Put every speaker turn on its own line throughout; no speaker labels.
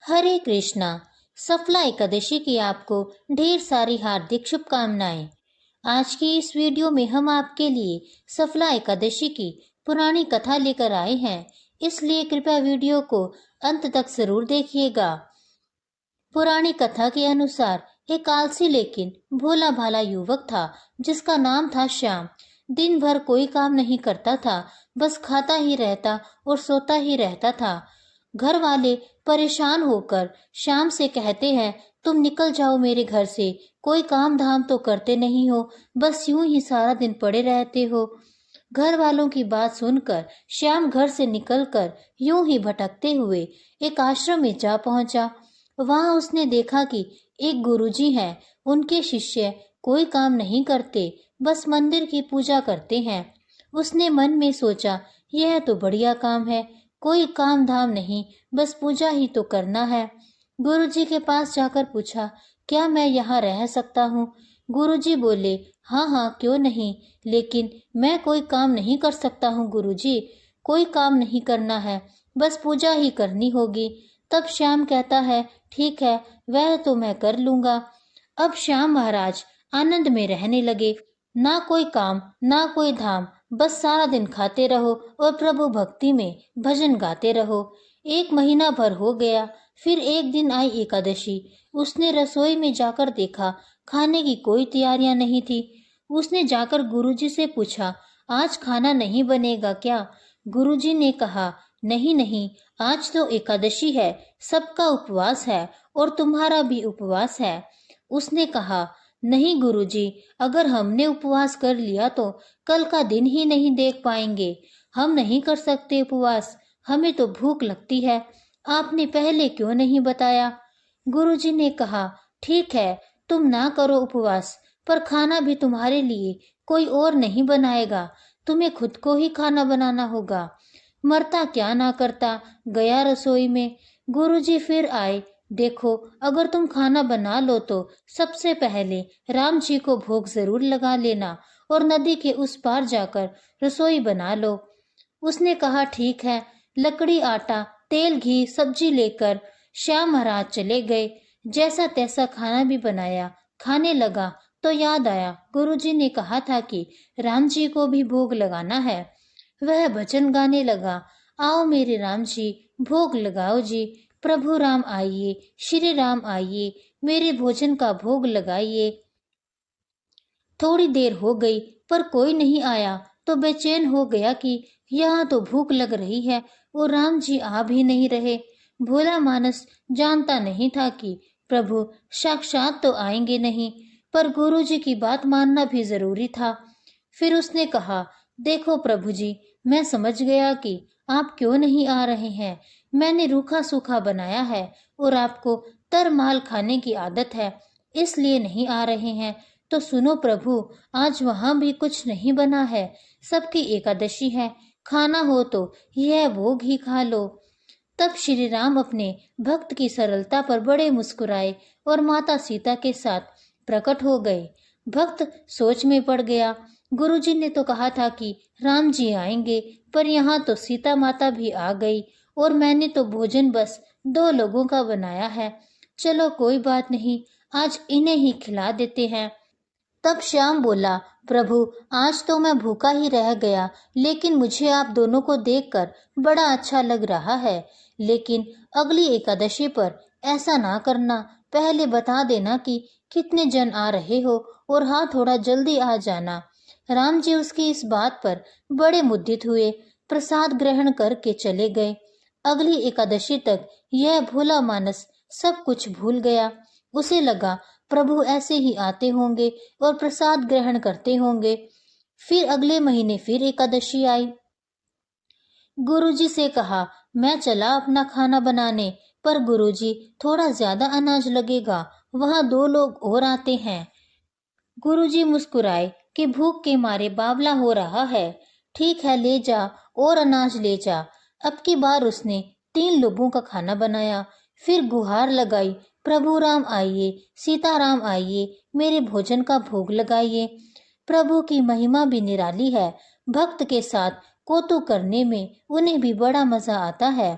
हरे कृष्णा। सफला एकादशी की आपको ढेर सारी हार्दिक शुभकामनाएं। आज की इस वीडियो में हम आपके लिए सफला एकादशी की पुरानी कथा लेकर आए हैं, इसलिए कृपया वीडियो को अंत तक जरूर देखिएगा। पुरानी कथा के अनुसार एक आलसी लेकिन भोला भाला युवक था जिसका नाम था श्याम। दिन भर कोई काम नहीं करता था, बस खाता ही रहता और सोता ही रहता था। घर वाले परेशान होकर श्याम से कहते हैं, तुम निकल जाओ मेरे घर से, कोई काम धाम तो करते नहीं हो, बस यूं ही सारा दिन पड़े रहते हो। घर वालों की बात सुनकर श्याम घर से निकलकर यूं ही भटकते हुए एक आश्रम में जा पहुंचा। वहां उसने देखा कि एक गुरुजी हैं। उनके शिष्य कोई काम नहीं करते, बस मंदिर की पूजा करते हैं। उसने मन में सोचा, यह तो बढ़िया काम है, कोई काम धाम नहीं, बस पूजा ही तो करना है। गुरुजी के पास जाकर पूछा, क्या मैं यहाँ रह सकता हूँ? गुरुजी बोले, हाँ हाँ क्यों नहीं, लेकिन मैं कोई काम नहीं कर सकता हूँ गुरुजी। कोई काम नहीं करना है, बस पूजा ही करनी होगी। तब श्याम कहता है, ठीक है, वह तो मैं कर लूंगा। अब श्याम महाराज आनंद में रहने लगे। ना कोई काम ना कोई धाम, बस सारा दिन खाते रहो और प्रभु भक्ति में भजन गाते रहो। एक महीना भर हो गया। फिर एक दिन आई एकादशी। उसने रसोई में जाकर देखा, खाने की कोई तैयारियां नहीं थी। उसने जाकर गुरुजी से पूछा, आज खाना नहीं बनेगा क्या? गुरुजी ने कहा, नहीं नहीं, आज तो एकादशी है, सबका उपवास है और तुम्हारा भी उपवास है। उसने कहा, नहीं गुरुजी, अगर हमने उपवास कर लिया तो कल का दिन ही नहीं देख पाएंगे। हम नहीं कर सकते उपवास, हमें तो भूख लगती है। आपने पहले क्यों नहीं बताया? गुरुजी ने कहा, ठीक है, तुम ना करो उपवास, पर खाना भी तुम्हारे लिए कोई और नहीं बनाएगा, तुम्हें खुद को ही खाना बनाना होगा। मरता क्या ना करता, गया रसोई में। गुरुजी फिर आए, देखो, अगर तुम खाना बना लो तो सबसे पहले राम जी को भोग जरूर लगा लेना और नदी के उस पार जाकर रसोई बना लो। उसने कहा, ठीक है। लकड़ी, आटा, तेल, घी, सब्जी लेकर श्याम महाराज चले गए। जैसा तैसा खाना भी बनाया, खाने लगा तो याद आया, गुरुजी ने कहा था कि राम जी को भी भोग लगाना है। वह भजन गाने लगा, आओ मेरे राम जी, भोग लगाओ जी, प्रभु राम आइए, श्री राम आइए, मेरे भोजन का भोग लगाइए। थोड़ी देर हो गई पर कोई नहीं आया तो बेचैन हो गया कि यहाँ तो भूख लग रही है और राम जी आ भी नहीं रहे। भोला मानस जानता नहीं था कि प्रभु साक्षात तो आएंगे नहीं, पर गुरु जी की बात मानना भी जरूरी था। फिर उसने कहा, देखो प्रभु जी, मैं समझ गया कि आप क्यों नहीं आ रहे हैं। मैंने रूखा सूखा बनाया है और आपको तरमाल खाने की आदत है, इसलिए नहीं आ रहे हैं। तो सुनो प्रभु, आज वहां भी कुछ नहीं बना है, सबकी एकादशी है, खाना हो तो यह भोग ही खा लो। तब श्री राम अपने भक्त की सरलता पर बड़े मुस्कुराए और माता सीता के साथ प्रकट हो गए। भक्त सोच में पड़ गया, गुरुजी ने तो कहा था कि राम जी आएंगे, पर यहाँ तो सीता माता भी आ गई और मैंने तो भोजन बस 2 लोगों का बनाया है। चलो कोई बात नहीं, आज इन्हें ही खिला देते हैं। तब श्याम बोला, प्रभु, आज तो मैं भूखा ही रह गया, लेकिन मुझे आप दोनों को देखकर बड़ा अच्छा लग रहा है। लेकिन अगली एकादशी पर ऐसा ना करना, पहले बता देना कि कितने जन आ रहे हो और हाँ, थोड़ा जल्दी आ जाना। राम जी उसकी इस बात पर बड़े मुद्दित हुए, प्रसाद ग्रहण करके चले गए। अगली एकादशी तक यह भोला मानस सब कुछ भूल गया। उसे लगा प्रभु ऐसे ही आते होंगे और प्रसाद ग्रहण करते होंगे। फिर अगले महीने फिर एकादशी आई। गुरुजी से कहा, मैं चला अपना खाना बनाने, पर गुरुजी थोड़ा ज्यादा अनाज लगेगा, वहां 2 लोग और आते हैं। गुरुजी मुस्कुराए कि भूख के मारे बावला हो रहा है। ठीक है, ले जा और अनाज ले जा। अब की बार उसने 3 लोगों का खाना बनाया। फिर गुहार लगाई, प्रभु राम आइए, सीताराम आइए, मेरे भोजन का भोग लगाइए। प्रभु की महिमा भी निराली है। भक्त के साथ कौतुक करने में उन्हें भी बड़ा मजा आता है।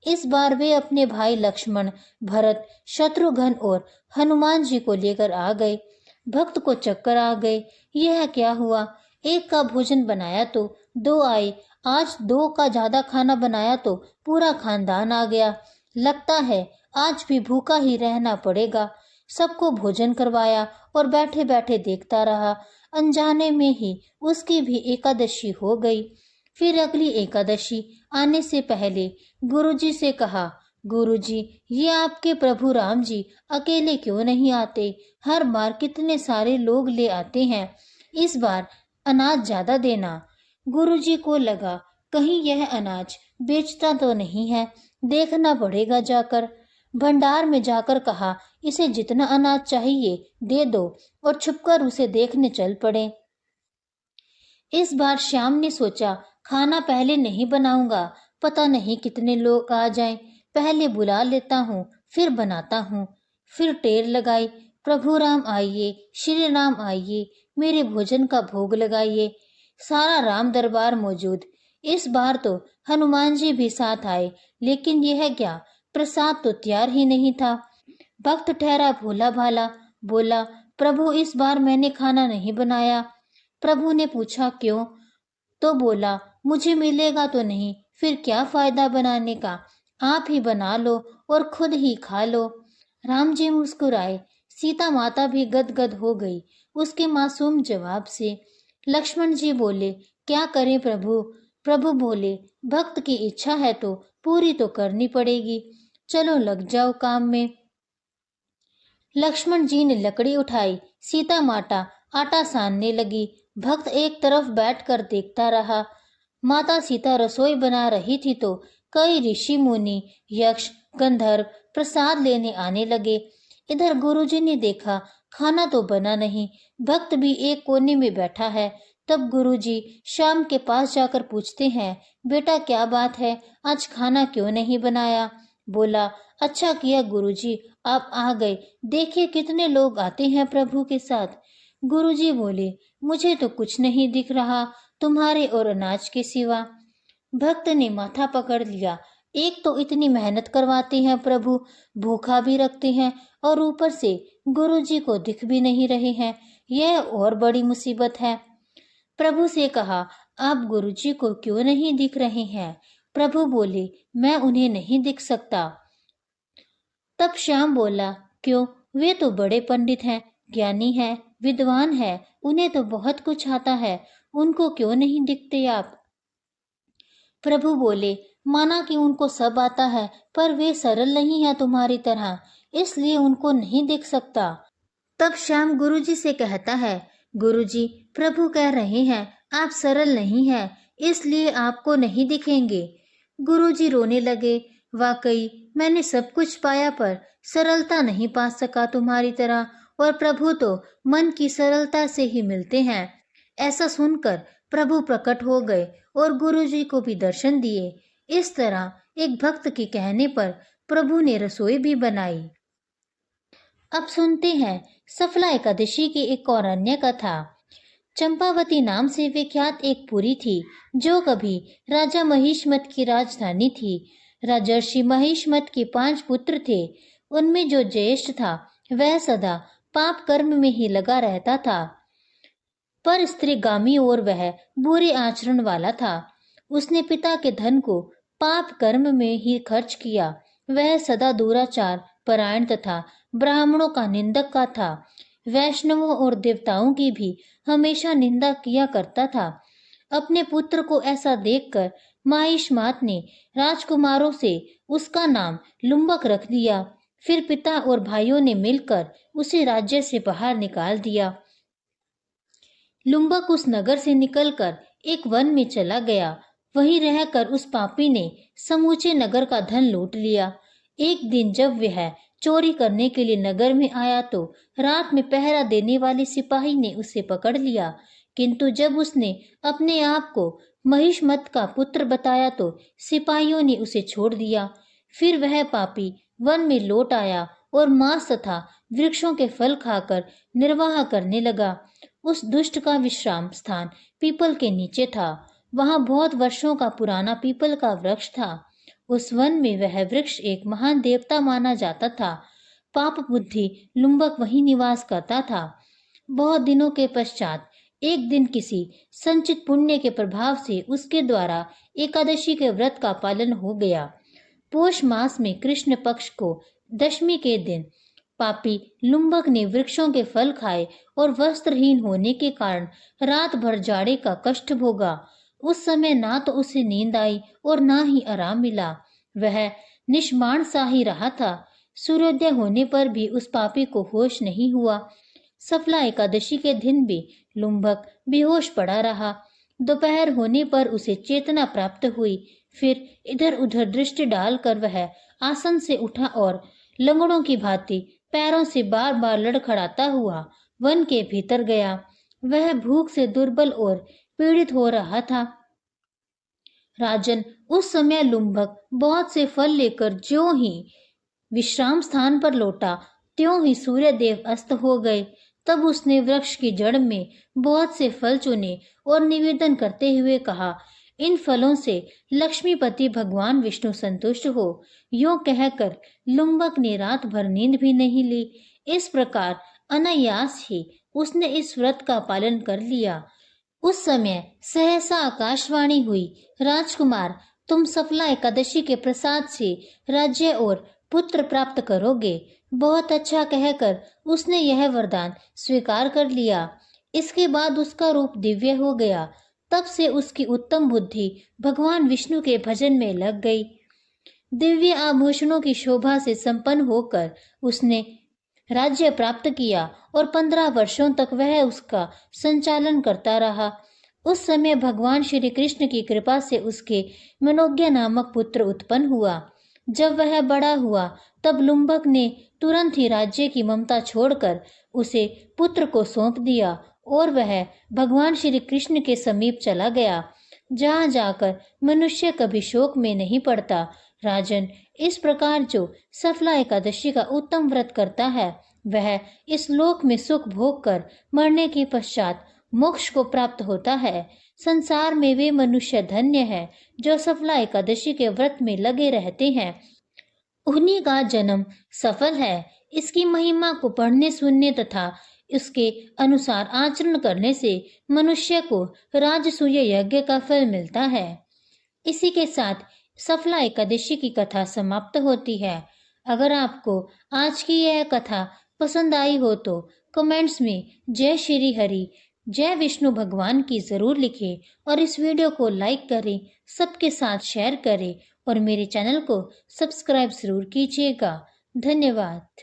इस बार वे अपने भाई लक्ष्मण, भरत, शत्रुघ्न और हनुमान जी को लेकर आ गए। भक्त को चक्कर आ गए। यह क्या हुआ? एक का भोजन बनाया तो दो आए, आज दो का ज्यादा खाना बनाया तो पूरा खानदान आ गया। लगता है आज भी भूखा ही रहना पड़ेगा। सबको भोजन करवाया और बैठे बैठे देखता रहा। अनजाने में ही उसकी भी एकादशी हो गई। फिर अगली एकादशी आने से पहले गुरुजी से कहा, गुरुजी, ये आपके प्रभु राम जी अकेले क्यों नहीं आते? हर बार कितने सारे लोग ले आते हैं, इस बार अनाज ज्यादा देना। गुरुजी को लगा कहीं यह अनाज बेचता तो नहीं है, देखना पड़ेगा जाकर। भंडार में जाकर कहा, इसे जितना अनाज चाहिए दे दो, और छुपकर उसे देखने चल पड़े। इस बार श्याम ने सोचा, खाना पहले नहीं बनाऊंगा, पता नहीं कितने लोग आ जाएं, पहले बुला लेता हूँ फिर बनाता हूँ। फिर टेर लगाई, प्रभु राम आइए, श्री राम आइए, मेरे भोजन का भोग लगाइए। सारा राम दरबार मौजूद। इस बार तो हनुमान जी भी साथ आए, लेकिन यह क्या, प्रसाद तो तैयार ही नहीं था। भक्त ठहरा भोला भाला, बोला, प्रभु इस बार मैंने खाना नहीं बनाया। प्रभु ने पूछा क्यों? तो बोला, मुझे मिलेगा तो नहीं, फिर क्या फायदा बनाने का, आप ही बना लो और खुद ही खा लो। राम जी मुस्कुराए। सीता माता भी गदगद हो गई उसके मासूम जवाब से। लक्ष्मण जी बोले, क्या करें प्रभु? प्रभु बोले, भक्त की इच्छा है तो पूरी तो करनी पड़ेगी, चलो लग जाओ काम में। लक्ष्मण जी ने लकड़ी उठाई, सीता माता आटा सानने लगी। भक्त एक तरफ बैठकर देखता रहा। माता सीता रसोई बना रही थी तो कई ऋषि मुनि, यक्ष, गंधर्व प्रसाद लेने आने लगे। इधर गुरुजी ने देखा खाना तो बना नहीं, भक्त भी एक कोने में बैठा है। तब गुरुजी श्याम के पास जाकर पूछते हैं, बेटा क्या बात है, आज खाना क्यों नहीं बनाया? बोला, अच्छा किया गुरुजी आप आ गए, देखिए कितने लोग आते हैं प्रभु के साथ। गुरुजी बोले, मुझे तो कुछ नहीं दिख रहा तुम्हारे और अनाज के सिवा। भक्त ने माथा पकड़ लिया, एक तो इतनी मेहनत करवाते हैं प्रभु, भूखा भी रखते हैं, और ऊपर से गुरुजी को दिख भी नहीं रहे हैं, यह और बड़ी मुसीबत है। प्रभु से कहा, आप गुरुजी को क्यों नहीं दिख रहे हैं? प्रभु बोले, मैं उन्हें नहीं दिख सकता। तब श्याम बोला, क्यों? वे तो बड़े पंडित हैं, ज्ञानी हैं, विद्वान हैं, उन्हें तो बहुत कुछ आता है, उनको क्यों नहीं दिखते आप? प्रभु बोले, माना कि उनको सब आता है, पर वे सरल नहीं है तुम्हारी तरह, इसलिए उनको नहीं दिख सकता। तब श्याम गुरुजी से कहता है, गुरुजी, प्रभु कह रहे हैं आप सरल नहीं हैं, इसलिए आपको नहीं दिखेंगे। गुरुजी रोने लगे, वाकई मैंने सब कुछ पाया पर सरलता नहीं पा सका तुम्हारी तरह, और प्रभु तो मन की सरलता से ही मिलते हैं। ऐसा सुनकर प्रभु प्रकट हो गए और गुरुजी को भी दर्शन दिए। इस तरह एक भक्त के कहने पर प्रभु ने रसोई भी बनाई। अब सुनते हैं सफला एकादशी की एक और अन्य कथा। चंपावती नाम से विख्यात एक पुरी थी, जो कभी राजा महिष्मत की राजधानी थी। राजर्षि महिष्मत के 5 पुत्र थे। उनमें जो ज्येष्ठ था वह सदा पाप कर्म में ही लगा रहता था, पर स्त्रीगामी और वह बुरे आचरण वाला था। उसने पिता के धन को पाप कर्म में ही खर्च किया। वह सदा दुराचार परायण तथा ब्राह्मणों का निंदक का था। वैष्णवों और देवताओं की भी हमेशा निंदा किया करता था। अपने पुत्र को ऐसा देखकर महिष्मात ने राजकुमारों से उसका नाम लुम्बक रख दिया। फिर पिता और भाइयों ने मिलकर उसे राज्य से बाहर निकाल दिया। लुम्बक उस नगर से निकलकर एक वन में चला गया। वहीं रहकर उस पापी ने समूचे नगर का धन लूट लिया। एक दिन जब वह चोरी करने के लिए नगर में आया तो रात में पहरा देने वाले सिपाही ने उसे पकड़ लिया, किंतु जब उसने अपने आप को महिष्मत का पुत्र बताया तो सिपाहियों ने उसे छोड़ दिया। फिर वह पापी वन में लौट आया और मांस तथा वृक्षों के फल खाकर निर्वाह करने लगा। उस दुष्ट का विश्राम स्थान पीपल के नीचे था। वहां बहुत वर्षों का पुराना पीपल का वृक्ष था। उस वन में वह वृक्ष एक महान देवता माना जाता था। पाप बुद्धि लुम्बक वहीं निवास करता था। बहुत दिनों के पश्चात एक दिन किसी संचित पुण्य के प्रभाव से उसके द्वारा एकादशी के व्रत का पालन हो गया। पोष मास में कृष्ण पक्ष को दशमी के दिन पापी लुम्बक ने वृक्षों के फल खाए और वस्त्रहीन होने के कारण रात भर जाड़े का कष्ट भोगा। उस समय ना तो उसे नींद आई और ना ही आराम मिला। वह निष्माण सा ही रहा था। सूर्योदय होने पर भी उस पापी को होश नहीं हुआ। सफला एकादशी के दिन भी लुम्बक बेहोश पड़ा रहा। दोपहर होने पर उसे चेतना प्राप्त हुई। फिर इधर उधर दृष्टि डालकर वह आसन से उठा और लंगड़ों की भांति पैरों से बार बार लड़खड़ाता हुआ वन के भीतर गया। वह भूख से दुर्बल और पीड़ित हो रहा था। राजन, उस समय लुम्बक बहुत से फल लेकर ज्यों ही विश्राम स्थान पर लौटा, त्यों ही सूर्य देव अस्त हो गए। तब उसने वृक्ष की जड़ में बहुत से फल चुने और निवेदन करते हुए कहा, इन फलों से लक्ष्मीपति भगवान विष्णु संतुष्ट हो। यूं कहकर लुम्बक ने रात भर नींद भी नहीं ली। इस प्रकार अनायास ही उसने इस व्रत का पालन कर लिया। उस समय सहसा आकाशवाणी हुई, राजकुमार, तुम सफला एकादशी के प्रसाद से राज्य और पुत्र प्राप्त करोगे। बहुत अच्छा कहकर उसने यह वरदान स्वीकार कर लिया। इसके बाद उसका रूप दिव्य हो गया। तब से उसकी उत्तम बुद्धि भगवान विष्णु के भजन में लग गई। दिव्य आभूषणों की शोभा से संपन्न होकर उसने राज्य प्राप्त किया और 15 वर्षों तक वह उसका संचालन करता रहा। उस समय भगवान श्री कृष्ण की कृपा से उसके मनोज्ञ नामक पुत्र उत्पन्न हुआ। जब वह बड़ा हुआ तब लुम्बक ने तुरंत ही राज्य की ममता छोड़कर उसे पुत्र को सौंप दिया और वह भगवान श्री कृष्ण के समीप चला गया, जहाँ जाकर मनुष्य कभी शोक में नहीं पड़ता। राजन, इस प्रकार जो सफला एकादशी का उत्तम व्रत करता है वह इस लोक में सुख भोग कर मरने के पश्चात मोक्ष को प्राप्त होता है। संसार में वे मनुष्य धन्य है जो सफला एकादशी के व्रत में लगे रहते हैं। उन्हीं का जन्म सफल है। इसकी महिमा को पढ़ने सुनने तथा इसके अनुसार आचरण करने से मनुष्य को राजसूय यज्ञ का फल मिलता है। इसी के साथ सफला एकादशी की कथा समाप्त होती है। अगर आपको आज की यह कथा पसंद आई हो तो कमेंट्स में जय श्री हरि, जय विष्णु भगवान की जरूर लिखें और इस वीडियो को लाइक करें, सबके साथ शेयर करें और मेरे चैनल को सब्सक्राइब जरूर कीजिएगा। धन्यवाद।